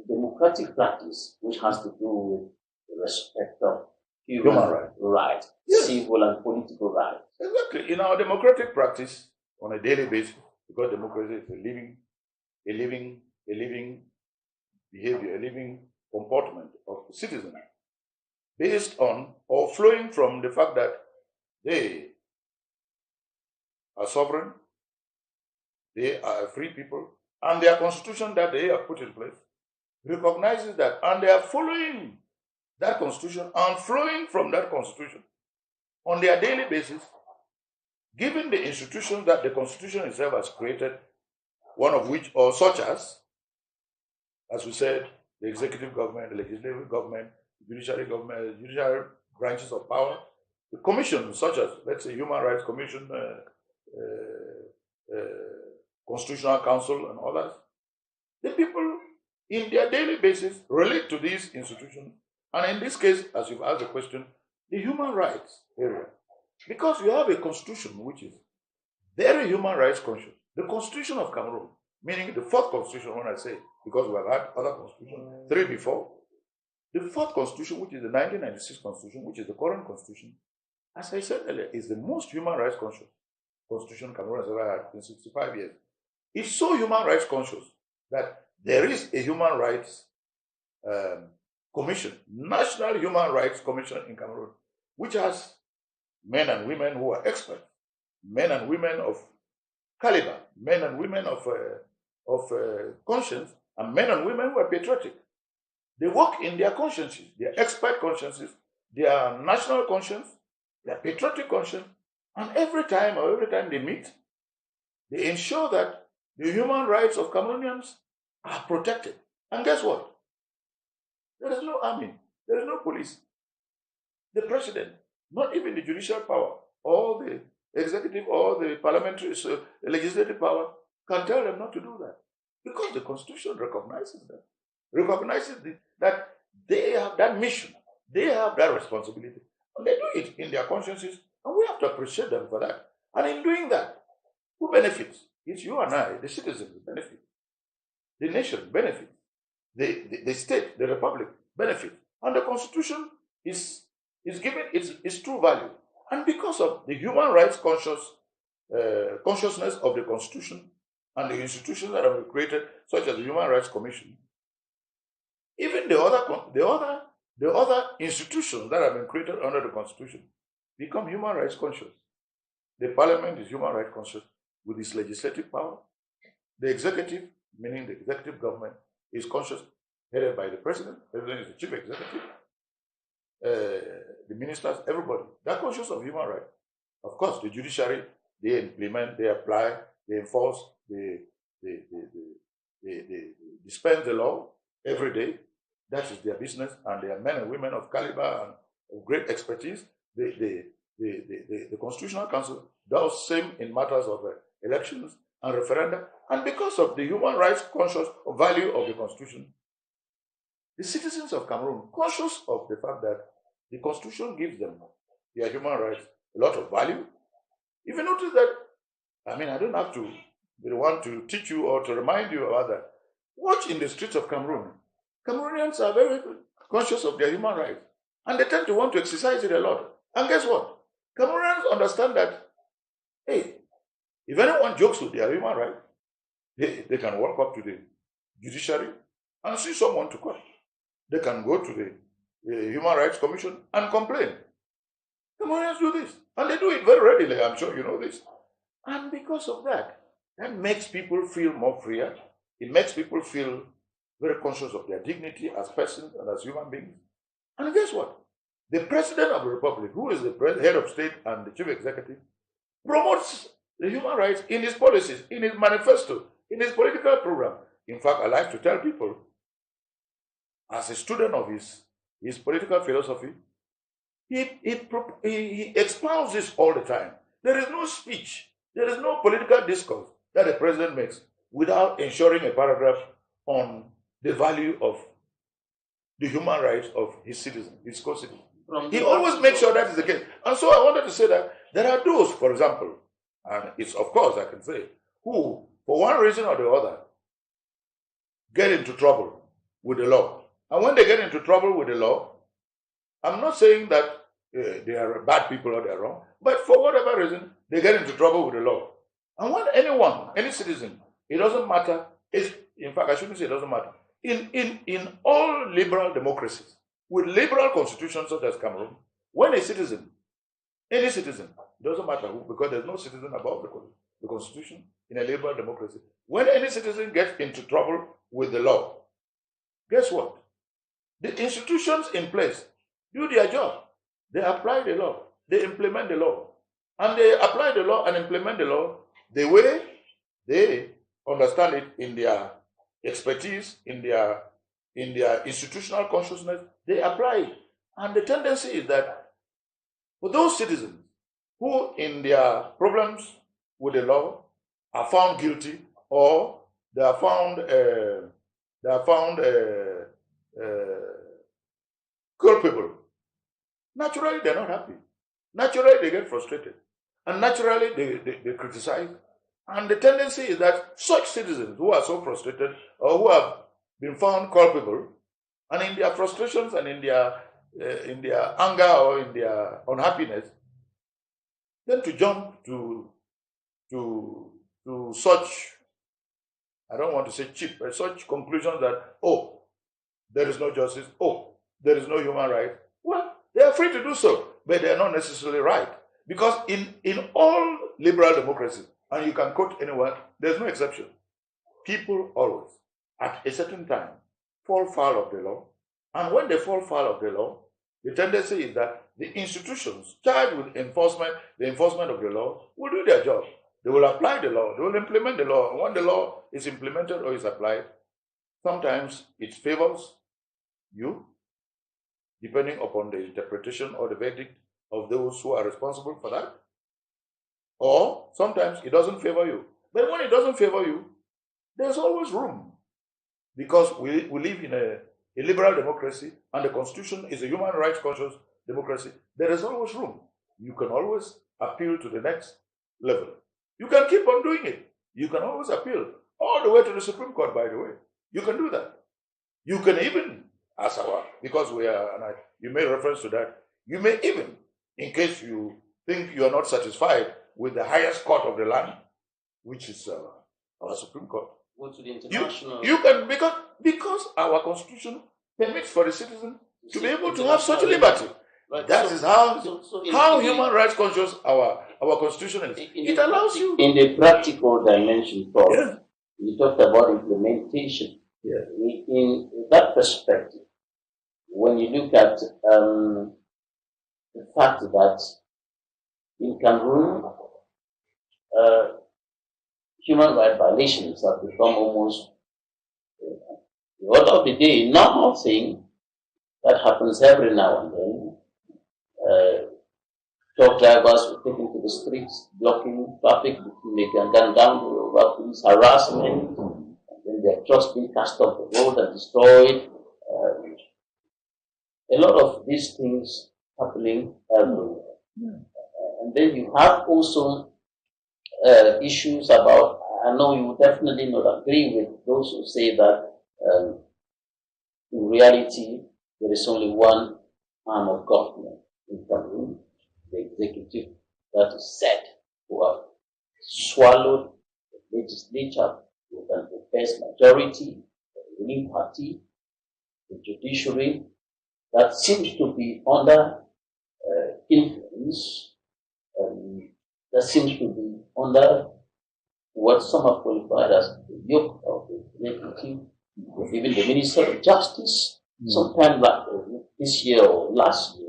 democratic practice, which has to do with the respect of human rights. Right. Yes. Civil and political rights. Exactly. In our democratic practice on a daily basis, because democracy is a living behavior, a living comportment of the citizen, based on or flowing from the fact that they are sovereign, they are a free people, and their constitution that they have put in place recognizes that, and they are following that constitution and flowing from that constitution on their daily basis, given the institutions that the constitution itself has created, one of which, or such as we said, the executive government, the legislative government, the judiciary government, the judicial branches of power, the commissions such as, let's say, Human Rights Commission, Constitutional Council, and others. The people, in their daily basis, relate to these institutions, and in this case, as you've asked the question, the human rights area. Because you have a constitution which is very human rights conscious. The Constitution of Cameroon, meaning the fourth constitution, when I say, because we have had other constitutions, 3 before. The fourth constitution, which is the 1996 constitution, which is the current constitution, as I said earlier, is the most human rights conscious constitution Cameroon has ever had in 65 years. It's so human rights conscious that there is a human rights commission, National Human Rights Commission in Cameroon, which has men and women who are experts, men and women of caliber, men and women of conscience, and men and women who are patriotic. They work in their consciences, their expert consciences, their national conscience, their patriotic conscience, and every time they meet, they ensure that the human rights of Cameroonians are protected. And guess what? There is no army, there is no police. The president, not even the judicial power, or the executive, or the parliamentary, legislative power, can tell them not to do that. Because the Constitution recognizes that. That they have that mission, they have that responsibility, and they do it in their consciences, and we have to appreciate them for that. And in doing that, who benefits? It's you and I, the citizens benefit, the nation benefits, the state, the republic benefit, and the Constitution is given its true value. And because of the human rights consciousness of the Constitution and the institutions that have been created, such as the Human Rights Commission, even the other institutions that have been created under the Constitution become human rights conscious. The Parliament is human rights conscious with its legislative power. The executive, meaning the executive government, is conscious, headed by the president. The president is the chief executive. The ministers, everybody, they're conscious of human rights. Of course, the judiciary, they implement, they apply, they enforce, they dispense the law every day. That is their business, and they are men and women of caliber and of great expertise. The Constitutional Council does same in matters of elections and referenda. And because of the human rights conscious value of the Constitution, the citizens of Cameroon, conscious of the fact that the Constitution gives them, their human rights, a lot of value. If you notice that, I don't have to be the one to teach you or to remind you about that. Watch in the streets of Cameroon. Cameroonians are very conscious of their human rights, and they tend to want to exercise it a lot. And guess what? Cameroonians understand that, hey, if anyone jokes with their human rights, they can walk up to the judiciary and see someone to court. They can go to the Human Rights Commission and complain. Cameroonians do this, and they do it very readily. I'm sure you know this. And because of that, that makes people feel more freer. It makes people feel very conscious of their dignity as persons and as human beings. And guess what? The President of the Republic, who is the head of state and the chief executive, promotes the human rights in his policies, in his manifesto, in his political program. In fact, I like to tell people, as a student of his political philosophy, he expounds this all the time. There is no speech, there is no political discourse that the president makes without ensuring a paragraph on the value of the human rights of his citizens, his co-citizens. He always makes sure that is the case. And so I wanted to say that there are those, for example, and it's of course I can say, who, for one reason or the other, get into trouble with the law. And when they get into trouble with the law, I'm not saying that they are bad people or they are wrong, but for whatever reason, they get into trouble with the law. And when anyone, any citizen, it doesn't matter. In fact, I shouldn't say it doesn't matter. In all liberal democracies, with liberal constitutions such as Cameroon, when a citizen, any citizen, it doesn't matter who, because there's no citizen above the constitution in a liberal democracy. When any citizen gets into trouble with the law, guess what? The institutions in place do their job. They apply the law. They implement the law. And they apply the law and implement the law the way they understand it in their expertise, in their institutional consciousness. They apply it. And the tendency is that for those citizens who in their problems with the law are found guilty or they are found culpable, naturally they're not happy. Naturally they get frustrated. And naturally they criticize. And the tendency is that such citizens who are so frustrated or who have been found culpable, and in their frustrations and in their anger or in their unhappiness, then to jump to such, I don't want to say cheap, but such conclusions that, oh, there is no justice, oh, there is no human right. Well, they are free to do so, but they are not necessarily right. Because in all liberal democracies, and you can quote anyone, there's no exception. People always, at a certain time, fall foul of the law. And when they fall foul of the law, the tendency is that the institutions charged with the enforcement of the law will do their job. They will apply the law, they will implement the law. And when the law is implemented or is applied, sometimes it favors you, depending upon the interpretation or the verdict of those who are responsible for that. Or sometimes it doesn't favor you. But when it doesn't favor you, there's always room. Because we live in a liberal democracy and the constitution is a human rights conscious democracy. There is always room. You can always appeal to the next level. You can keep on doing it. You can always appeal all the way to the Supreme Court, by the way. You can do that. You can even, because you made reference to that, you may even, in case you think you are not satisfied with the highest court of the land, which is our Supreme Court. Go to the international. You can, because our constitution permits for the citizen to be able to have such liberty. Right. That is how human rights conscious our constitution is. It allows you. In the practical dimension, Prof, yeah. You talked about implementation. Yeah. In that perspective, when you look at the fact that in Cameroon, human rights violations have become almost the order of the day, normal thing that happens every now and then. Truck drivers were taken to the streets, blocking traffic, they can gun down over police harassment, and then their trucks being cast off the road and destroyed. A lot of these things happening everywhere. And then you have also issues about, I know you would definitely not agree with those who say that in reality there is only one arm of government in Cameroon, the executive, that is said to have swallowed the legislature with an oppressed majority, the ruling party, the judiciary, that seems to be under influence, that seems to be under what some have qualified as the yoke of the executive, even the Minister of Justice, sometime like this year or last year,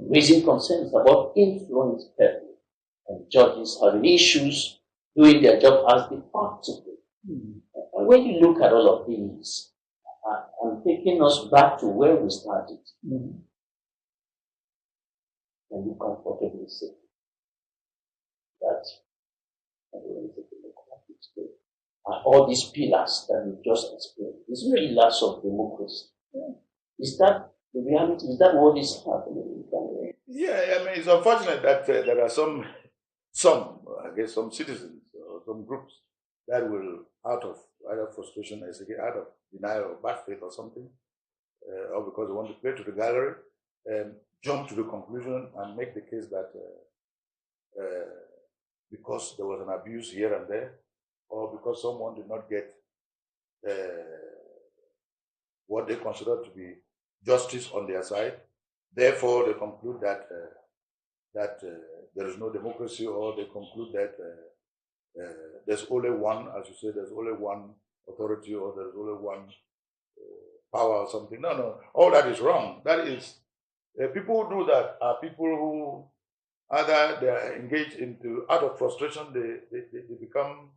raising concerns about influence peddling and judges having issues doing their job as they ought to do. And when you look at all of these, I'm taking us back to where we started. And you comfortably say that all these pillars that you just explained, these pillars of democracy. Is that the reality? Is that what is happening? Yeah, I mean, it's unfortunate that there are some, I guess, some citizens or some groups that will, out of either frustration, out of denial or bad faith or something, or because they want to play to the gallery, jump to the conclusion and make the case that because there was an abuse here and there, or because someone did not get what they consider to be justice on their side, therefore they conclude that there is no democracy, or they conclude that there's only one, as you say, there's only one authority, or there's only one power or something. No, all that is wrong. That is, people who do that are people who either they are engaged into, out of frustration, they become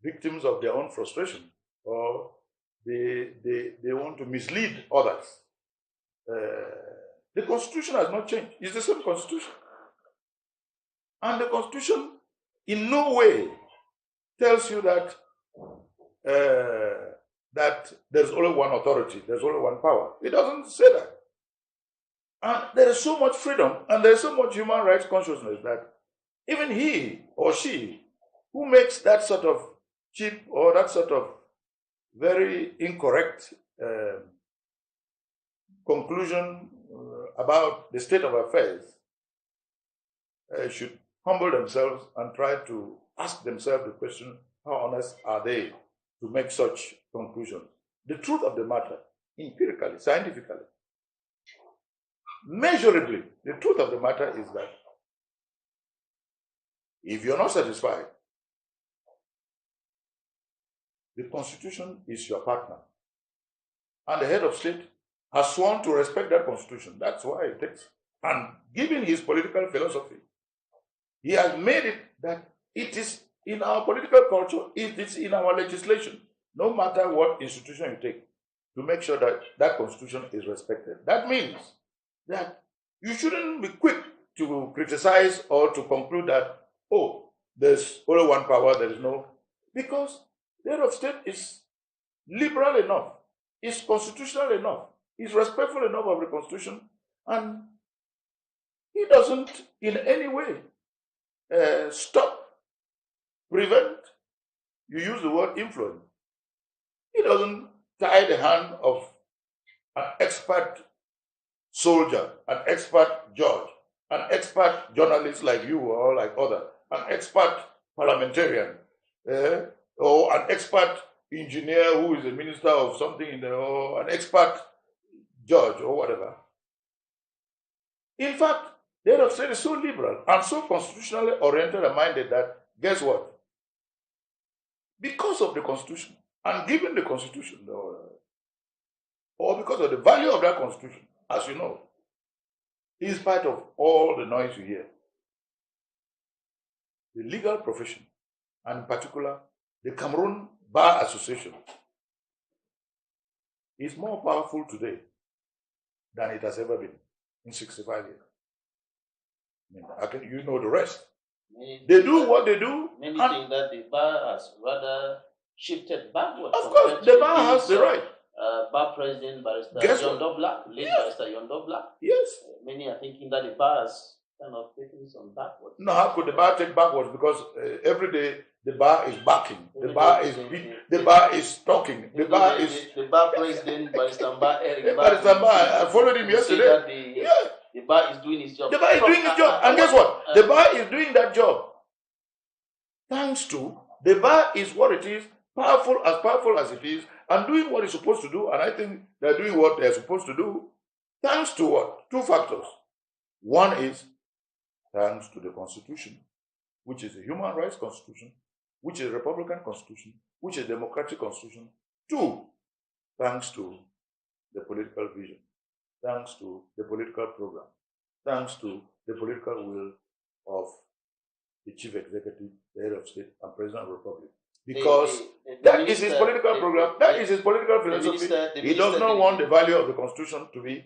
victims of their own frustration, or they want to mislead others. The Constitution has not changed. It's the same Constitution. And the Constitution in no way tells you that that there's only one authority, there's only one power. It doesn't say that. And there is so much freedom, and there's so much human rights consciousness that even he or she who makes that sort of cheap or that sort of very incorrect conclusion about the state of affairs should humble themselves and try to ask themselves the question, how honest are they to make such conclusions? The truth of the matter, empirically, scientifically, measurably, the truth of the matter is that if you're not satisfied, the Constitution is your partner. And the head of state has sworn to respect that Constitution. That's why it takes. And given his political philosophy, he has made it that it is in our political culture, it is in our legislation, no matter what institution you take, to make sure that that Constitution is respected. That means that you shouldn't be quick to criticize or to conclude that, oh, there's only one power, there is no, because the head of state is liberal enough, is constitutional enough, is respectful enough of the Constitution, and he doesn't in any way stop, prevent, you use the word influence. He doesn't tie the hand of an expert soldier, an expert judge, an expert journalist like you or like others, an expert parliamentarian, or an expert engineer who is a minister of something, or an expert judge or whatever. In fact, the head of state is so liberal and so constitutionally oriented and minded that, guess what? Because of the Constitution, and given the Constitution, or because of the value of that Constitution, as you know, in spite of all the noise you hear, the legal profession, and in particular, the Cameroon Bar Association, is more powerful today than it has ever been in 65 years. You know the rest. They do what they do. Many think that the bar has rather shifted backwards. Of course, the bar has the right. Bar president, Barrister John Dobla, late Barrister John Dobla. Yes. Many are thinking that the bar has kind of taken some backwards. No, how could the bar take backwards? Because every day the bar is backing, the bar is the bar is talking, the bar is the bar president, Barrister Eric. Barrister I followed him yesterday. The bar is doing his job. The bar is doing his job. And guess what? The bar is doing that job. Thanks to the bar is what it is, powerful as it is, and doing what it's supposed to do. And I think they're doing what they're supposed to do. Thanks to what? Two factors. One is thanks to the Constitution, which is a human rights constitution, which is a Republican constitution, which is a democratic constitution. Two, thanks to the political vision, thanks to the political program, thanks to the political will of the chief executive, the head of state, and president of the republic. Because that is his political program, that is his political philosophy. He does not want the value of the Constitution to be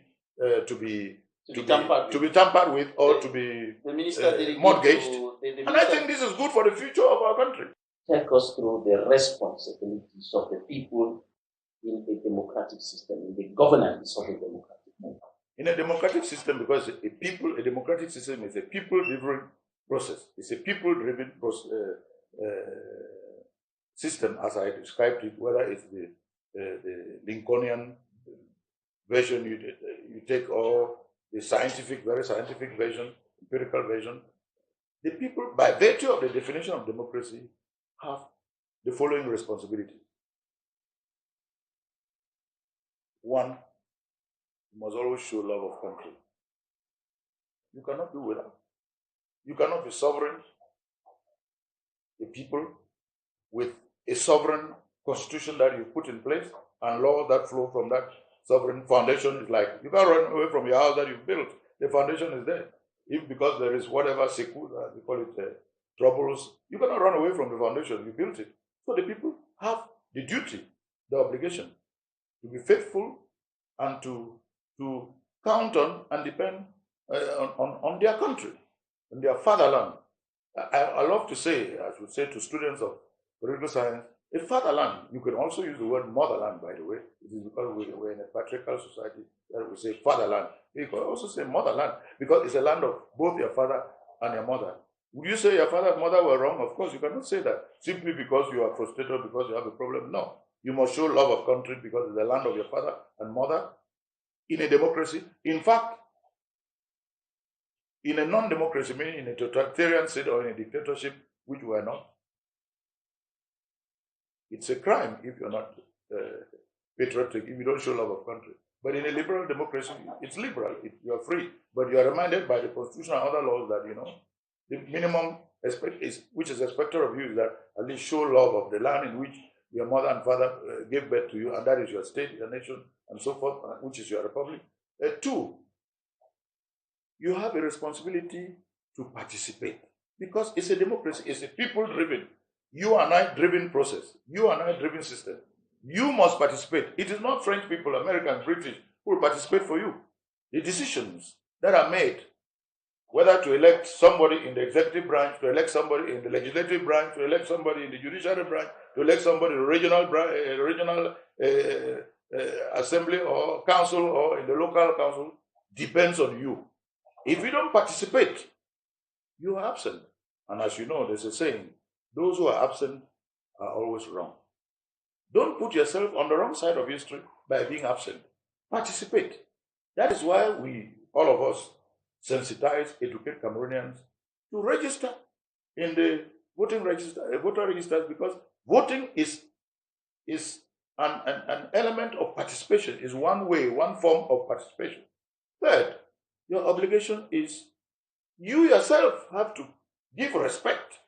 tampered with or to be mortgaged. And I think this is good for the future of our country. Take us through the responsibilities of the people in a democratic system, in the governance of a democratic system. In a democratic system, because a democratic system is a people-driven process. It's a people-driven system, as I described it, whether it's the Lincolnian version you take, or the scientific, very scientific version, empirical version. The people, by virtue of the definition of democracy, have the following responsibilities. One, you must always show love of country. You cannot do without. You cannot be sovereign, a people, with a sovereign constitution that you put in place and laws that flow from that sovereign foundation. Is like, you can't run away from your house that you built. The foundation is there. If because there is whatever we call it troubles, you cannot run away from the foundation. You built it. So the people have the duty, the obligation to be faithful and to count on and depend on their country, on their fatherland. I love to say, I should say to students of political science, a fatherland. You can also use the word motherland, by the way. It is because we're in a patriarchal society that we say fatherland. You can also say motherland because it's a land of both your father and your mother. Would you say your father and mother were wrong? Of course, you cannot say that simply because you are frustrated, because you have a problem. No. You must show love of country because it's the land of your father and mother in a democracy. In fact, in a non-democracy, meaning in a totalitarian state or in a dictatorship, which we are not, it's a crime if you're not patriotic, if you don't show love of country. But in a liberal democracy, it's liberal. You are free. But you are reminded by the Constitution and other laws that, the minimum which is expected of you is that at least show love of the land in which your mother and father gave birth to you, and that is your state, your nation, and so forth, which is your republic. Two, you have a responsibility to participate because it's a democracy. It's a people-driven, you and I driven process, you and I driven system. You must participate. It is not French people, Americans, British who will participate for you. The decisions that are made, whether to elect somebody in the executive branch, to elect somebody in the legislative branch, to elect somebody in the judiciary branch, to elect somebody in the regional assembly or council or in the local council, depends on you. If you don't participate, you are absent. And as you know, there's a saying, those who are absent are always wrong. Don't put yourself on the wrong side of history by being absent. Participate. That is why we, all of us, sensitize, educate Cameroonians to register in the voter registers, because voting is an element of participation, is one way, one form of participation. Third, your obligation is you yourself have to give respect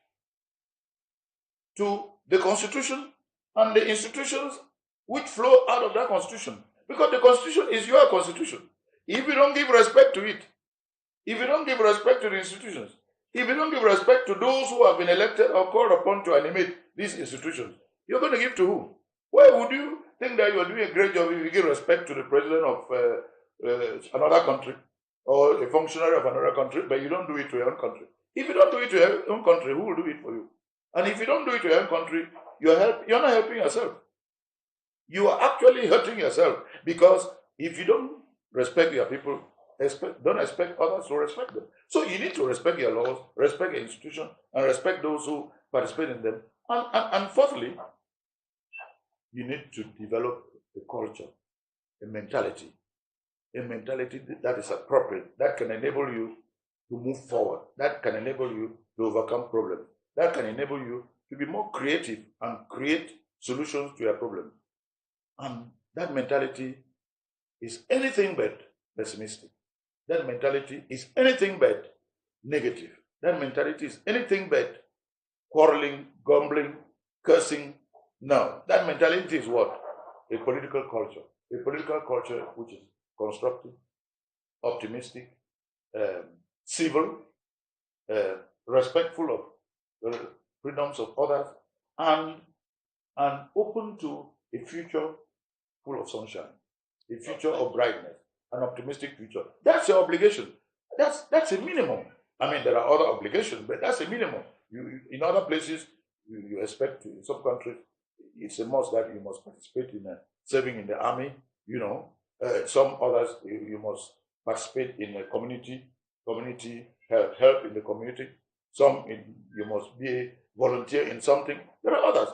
to the Constitution and the institutions which flow out of that Constitution. Because the Constitution is your Constitution. If you don't give respect to it, if you don't give respect to the institutions, if you don't give respect to those who have been elected or called upon to animate these institutions, you're going to give to who? Why would you think that you are doing a great job if you give respect to the president of another country or a functionary of another country, but you don't do it to your own country? If you don't do it to your own country, who will do it for you? And if you don't do it to your own country, you're not helping yourself. You are actually hurting yourself, because if you don't respect your people, don't expect others to respect them. So you need to respect your laws, respect your institution, and respect those who participate in them. And fourthly, you need to develop a culture, a mentality that is appropriate, that can enable you to move forward, that can enable you to overcome problems, that can enable you to be more creative and create solutions to your problems. And that mentality is anything but pessimistic. That mentality is anything but negative. That mentality is anything but quarreling, grumbling, cursing. No, that mentality is what? A political culture. A political culture which is constructive, optimistic, civil, respectful of the freedoms of others, and open to a future full of sunshine, a future of brightness, an optimistic future. That's your obligation. That's a minimum. I mean, there are other obligations, but that's a minimum. In other places, you expect to, in some countries, it's a must that you must participate in serving in the army. Some others, you must participate in a community help in the community. You must be a volunteer in something. There are others.